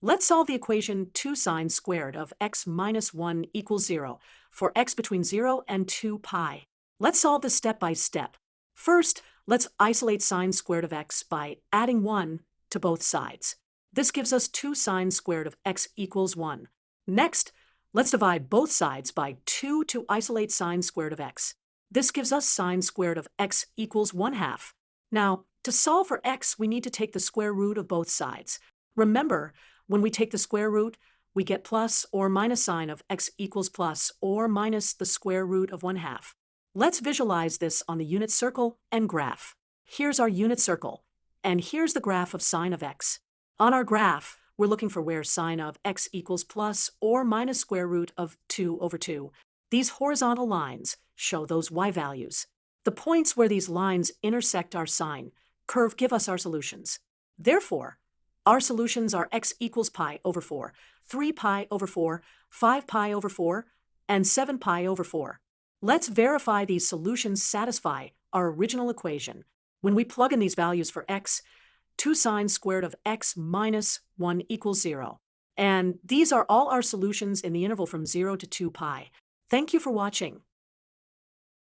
Let's solve the equation 2 sine squared of x minus 1 equals 0 for x between 0 and 2 pi. Let's solve this step by step. First, let's isolate sine squared of x by adding 1 to both sides. This gives us 2 sine squared of x equals 1. Next, let's divide both sides by 2 to isolate sine squared of x. This gives us sine squared of x equals 1/2. Now, to solve for x, we need to take the square root of both sides. Remember, when we take the square root, we get plus or minus sign of x equals plus or minus the square root of 1/2. Let's visualize this on the unit circle and graph. Here's our unit circle, and here's the graph of sine of x. On our graph, we're looking for where sine of x equals plus or minus square root of 2/2. These horizontal lines show those y values. The points where these lines intersect our sine curve give us our solutions. Therefore, our solutions are x equals pi over 4, 3 pi over 4, 5 pi over 4, and 7 pi over 4. Let's verify these solutions satisfy our original equation. When we plug in these values for x, 2 sine squared of x minus 1 equals 0. And these are all our solutions in the interval from 0 to 2 pi. Thank you for watching.